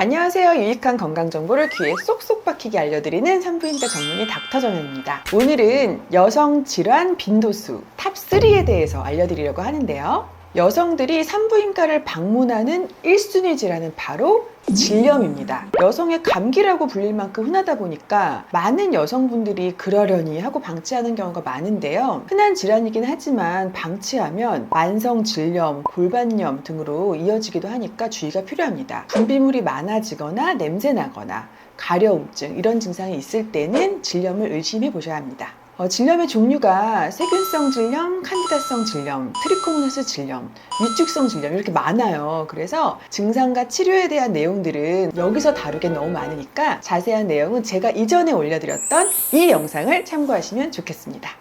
안녕하세요. 유익한 건강정보를 귀에 쏙쏙 박히게 알려드리는 산부인과 전문의 닥터정현입니다. 오늘은 여성 질환 빈도수 탑3에 대해서 알려드리려고 하는데요. 여성들이 산부인과를 방문하는 1순위 질환은 바로 질염입니다. 여성의 감기라고 불릴 만큼 흔하다 보니까 많은 여성분들이 그러려니 하고 방치하는 경우가 많은데요. 흔한 질환이긴 하지만 방치하면 만성 질염, 골반염 등으로 이어지기도 하니까 주의가 필요합니다. 분비물이 많아지거나 냄새나거나 가려움증 이런 증상이 있을 때는 질염을 의심해 보셔야 합니다. 질염의 종류가 세균성 질염, 칸디다성 질염, 트리코모나스 질염, 위축성 질염 이렇게 많아요. 그래서 증상과 치료에 대한 내용들은 여기서 다루기 너무 많으니까 자세한 내용은 제가 이전에 올려드렸던 이 영상을 참고하시면 좋겠습니다.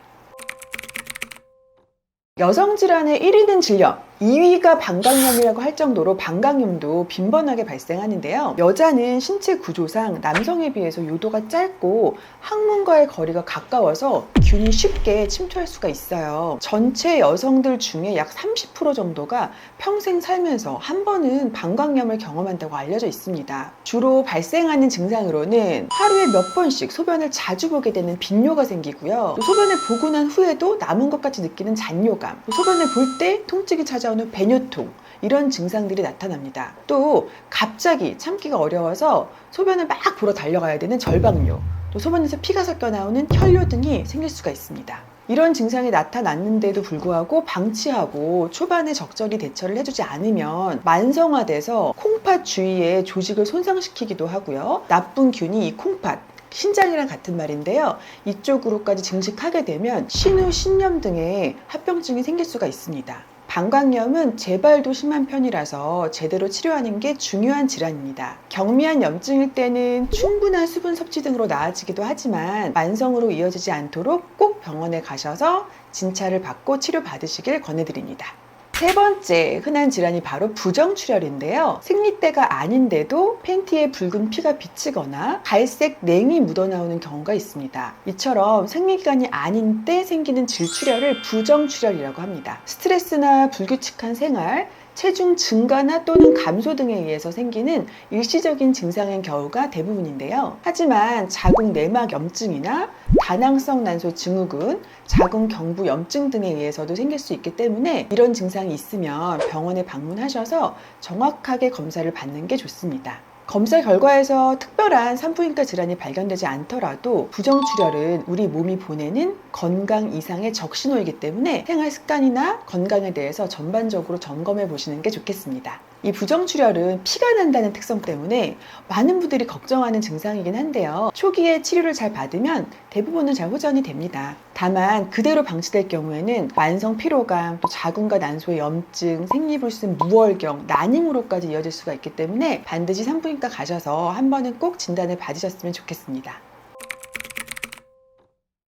여성 질환의 1위는 질염, 2위가 방광염이라고 할 정도로 방광염도 빈번하게 발생하는데요. 여자는 신체 구조상 남성에 비해서 요도가 짧고 항문과의 거리가 가까워서 균이 쉽게 침투할 수가 있어요. 전체 여성들 중에 약 30% 정도가 평생 살면서 한 번은 방광염을 경험한다고 알려져 있습니다. 주로 발생하는 증상으로는 하루에 몇 번씩 소변을 자주 보게 되는 빈뇨가 생기고요. 또 소변을 보고 난 후에도 남은 것 같이 느끼는 잔뇨감, 또 소변을 볼 때 통증이 찾아오는 배뇨통 이런 증상들이 나타납니다. 또 갑자기 참기가 어려워서 소변을 막 보러 달려가야 되는 절박뇨, 또 소변에서 피가 섞여 나오는 혈뇨 등이 생길 수가 있습니다. 이런 증상이 나타났는데도 불구하고 방치하고 초반에 적절히 대처를 해주지 않으면 만성화돼서 콩팥 주위의 조직을 손상시키기도 하고요. 나쁜 균이 이 콩팥, 신장이랑 같은 말인데요. 이쪽으로까지 증식하게 되면 신우, 신염 등의 합병증이 생길 수가 있습니다. 방광염은 재발도 심한 편이라서 제대로 치료하는 게 중요한 질환입니다. 경미한 염증일 때는 충분한 수분 섭취 등으로 나아지기도 하지만 만성으로 이어지지 않도록 꼭 병원에 가셔서 진찰을 받고 치료받으시길 권해드립니다. 세 번째 흔한 질환이 바로 부정출혈인데요. 생리때가 아닌데도 팬티에 붉은 피가 비치거나 갈색 냉이 묻어나오는 경우가 있습니다. 이처럼 생리기간이 아닌 때 생기는 질출혈을 부정출혈이라고 합니다. 스트레스나 불규칙한 생활, 체중 증가나 또는 감소 등에 의해서 생기는 일시적인 증상인 경우가 대부분인데요. 하지만 자궁 내막 염증이나 다낭성 난소 증후군, 자궁 경부 염증 등에 의해서도 생길 수 있기 때문에 이런 증상이 있으면 병원에 방문하셔서 정확하게 검사를 받는 게 좋습니다. 검사 결과에서 특별한 산부인과 질환이 발견되지 않더라도 부정출혈은 우리 몸이 보내는 건강 이상의 적신호이기 때문에 생활 습관이나 건강에 대해서 전반적으로 점검해 보시는 게 좋겠습니다. 이 부정출혈은 피가 난다는 특성 때문에 많은 분들이 걱정하는 증상이긴 한데요. 초기에 치료를 잘 받으면 대부분은 잘 호전이 됩니다. 다만 그대로 방치될 경우에는 만성 피로감, 또 자궁과 난소의 염증, 생리불순, 무월경, 난임으로까지 이어질 수가 있기 때문에 반드시 산부인과 가셔서 한 번은 꼭 진단을 받으셨으면 좋겠습니다.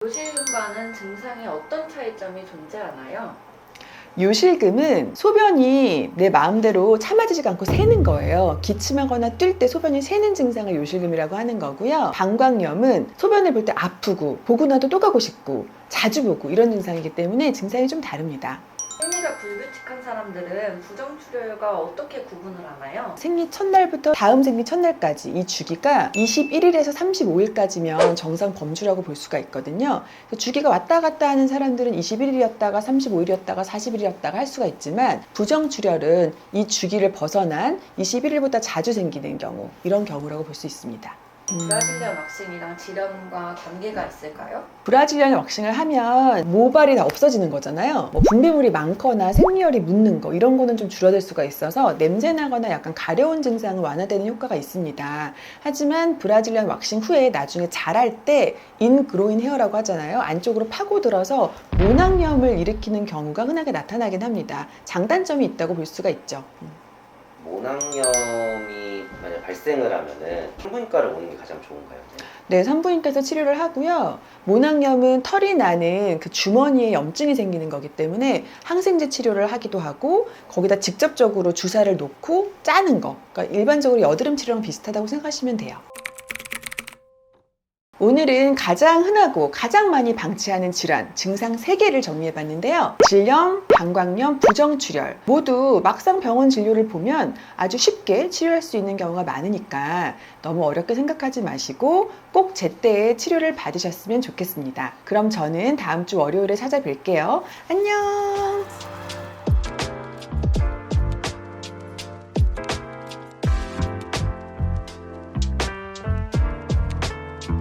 요실금과는 증상에 어떤 차이점이 존재하나요? 요실금은 소변이 내 마음대로 참아지지가 않고 새는 거예요. 기침하거나 뛸 때 소변이 새는 증상을 요실금이라고 하는 거고요. 방광염은 소변을 볼 때 아프고 보고 나도 또 가고 싶고 자주 보고 이런 증상이기 때문에 증상이 좀 다릅니다. 생리가 불규칙한 사람들은 부정출혈과 어떻게 구분을 하나요? 생리 첫날부터 다음 생리 첫날까지 이 주기가 21일에서 35일까지면 정상 범주라고 볼 수가 있거든요. 주기가 왔다 갔다 하는 사람들은 21일이었다가 35일이었다가 40일이었다가 할 수가 있지만 부정출혈은 이 주기를 벗어난 21일보다 자주 생기는 경우, 이런 경우라고 볼 수 있습니다. 브라질리언 왁싱이랑 질염과 관계가 있을까요? 브라질리언 왁싱을 하면 모발이 다 없어지는 거잖아요. 분비물이 많거나 생리혈이 묻는 거 이런 거는 좀 줄어들 수가 있어서 냄새나거나 약간 가려운 증상은 완화되는 효과가 있습니다. 하지만 브라질리언 왁싱 후에 나중에 자랄 때 인그로인 헤어라고 하잖아요. 안쪽으로 파고들어서 모낭염을 일으키는 경우가 흔하게 나타나긴 합니다. 장단점이 있다고 볼 수가 있죠. 모낭염이 만약 발생을 하면은 산부인과를 오는 게 가장 좋은가요? 네, 산부인과에서 치료를 하고요. 모낭염은 털이 나는 그 주머니에 염증이 생기는 거기 때문에 항생제 치료를 하기도 하고 거기다 직접적으로 주사를 놓고 짜는 거. 그러니까 일반적으로 여드름 치료랑 비슷하다고 생각하시면 돼요. 오늘은 가장 흔하고 가장 많이 방치하는 질환, 증상 3개를 정리해봤는데요. 질염, 방광염, 부정출혈 모두 막상 병원 진료를 보면 아주 쉽게 치료할 수 있는 경우가 많으니까 너무 어렵게 생각하지 마시고 꼭 제때에 치료를 받으셨으면 좋겠습니다. 그럼 저는 다음 주 월요일에 찾아뵐게요. 안녕!